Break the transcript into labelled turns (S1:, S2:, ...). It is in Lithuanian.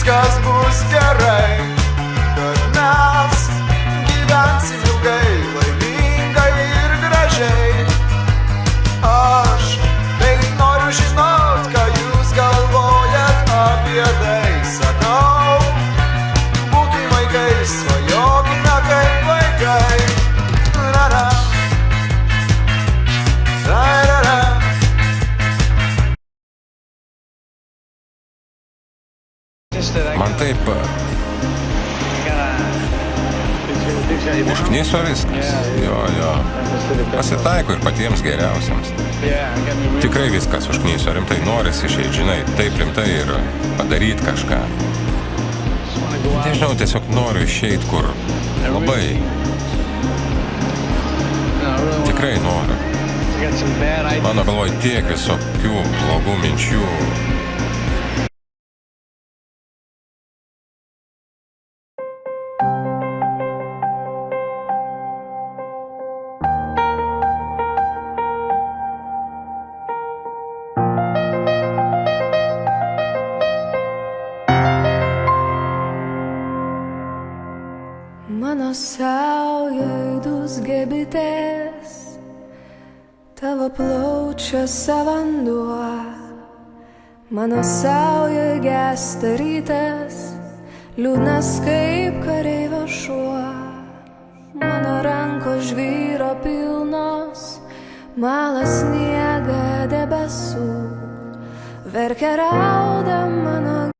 S1: viskas bus gerai, kad mes gyvensim ilgai, laimingai ir gražiai. Aš tai noriu žinot, ką jūs galvojat apie tai. Sakau, būkim vaikais, svajokime kaip vaikai. Ra-ra, ra-ra-ra.
S2: Man taip užkniso viskas. Jo. Pasitaiko ir patiems geriausiams. Tikrai viskas užkniso, rimtai norisi išeit, žinai, taip rimtai ir padaryt kažką. Nežinau, tiesiog noriu išeit kur labai. Tikrai noriu. Mano galvoj tiek visokių blogų minčių.
S3: Mano saujoj dūzgia bitės, tavo plaučiuose vanduo. Mano saujoj gęsta rytas, liūdnas kaip kareivio šuo. Mano rankos žvyro pilnos, mala sniega debesų. Verkia rauda mano